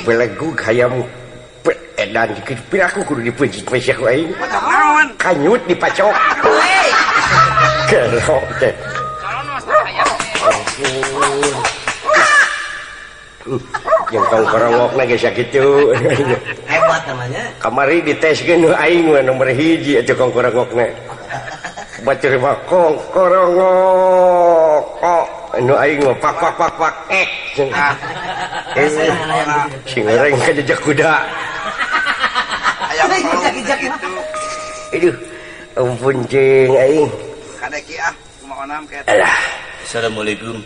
belegu hayam edan dikit aku kudu dipencit mesya ku aing kanyut dipacok gerok teh yang kongkorongok na geus sakitu hebat namanya kamari diteskeun aing mah nomor 1 atuh kongkorongokna batur mah kongkorongok kok anu aing mah pak sing goreng ka jejak kuda ayam jejak itu aduh ampun cing aing kadeki kumaha onam ket alah assalamualaikum.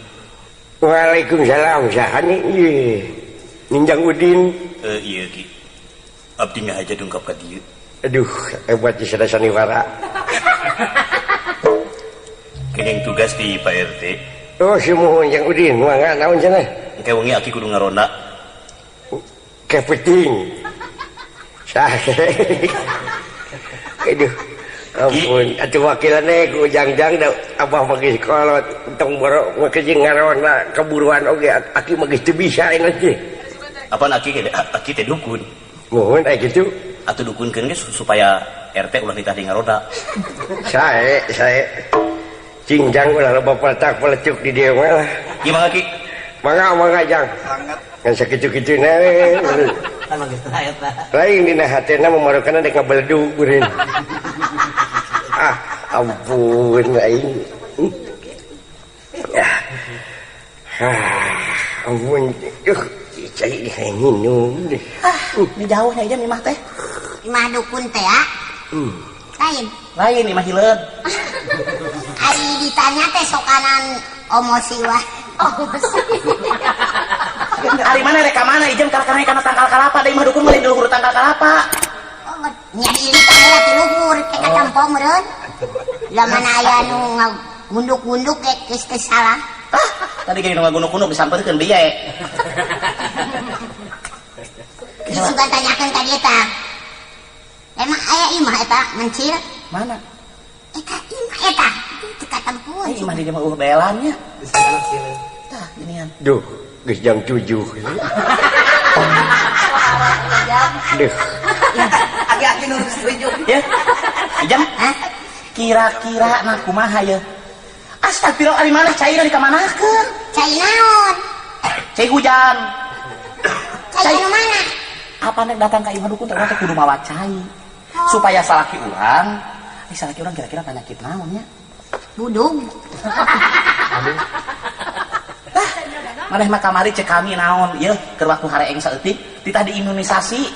Waalaikumsalam sahani ieu ninjang udin Iya Ki abdi mah aja dungkap ka dieu aduh hebat di sada saniwara keneng tugas di Pak RT oh semua ninjang udin mangga naon cenah engke wengi aki kudu ngaronda kepeting sah aduh ampun atuh wakilane ku jangjang da abah mah geus kolot tong borok mah kejing ngarona keburuan oge aki mah geus teu bisa enak teh apaan aki teh dukun mohon aya kitu atuh dukunkeun ge supaya RT ulah ditah di ngaronda sae cingjang ulah loba peletak pelecuk di dieu mah ieu mangga Ki mangga jang sangat kan sakitu-kituna kan geus teh eta lain dina hatena mamarokeun dek ngabeledug beureun ampun aing ampun cai minum deh ini jauh nya ieu mah teh imah dukun teh ya lain imah hileud ari ditanya teh sokanan omosi wah ari mana rek ka mana ijem kana tangkal kalapa da imah dukun mah di luhur tangkal kalapa nya di tanggal ti luhur ke kampung meureun lamun aya nu ngunduk-ngunduk geus teh salah tadi gini ngagunduk-gunduk disampeurkeun biaya disugan tanyakeun ka dieu tah emang aya imah eta mencil mana eta imah eta teu katempuh imah di mah belannya tah ginian duh geus jam 7 duh aki-aki nu setuju ya ijam kira-kira nah kumaha ya astagfirullah ari mana cair di kamanakeun cai naon cai hujan cai nu mana apa nek datang ka imah dukun teh kudu mawa cai supaya salaki urang kira-kira penyakit naon nya budug maneh mah kamari cek kami naon ieu keur waktu hareeng saeutik ditah diimunisasi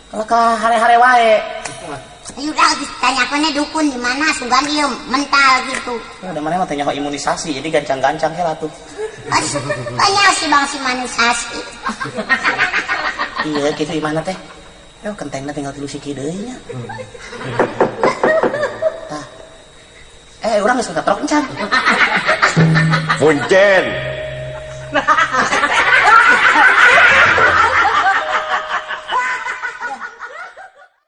kalau ka hare-hare wae udah ditanyakeun dukun di mana sugan ieu mental gitu ada maneh mah teh nyaho imunisasi jadi gancang-gancang heula tuh banyak si bang si imunisasi iya kitu imahna teh yo kentengna tinggal 3 siki deui nya tah urang geus ketrok encan punten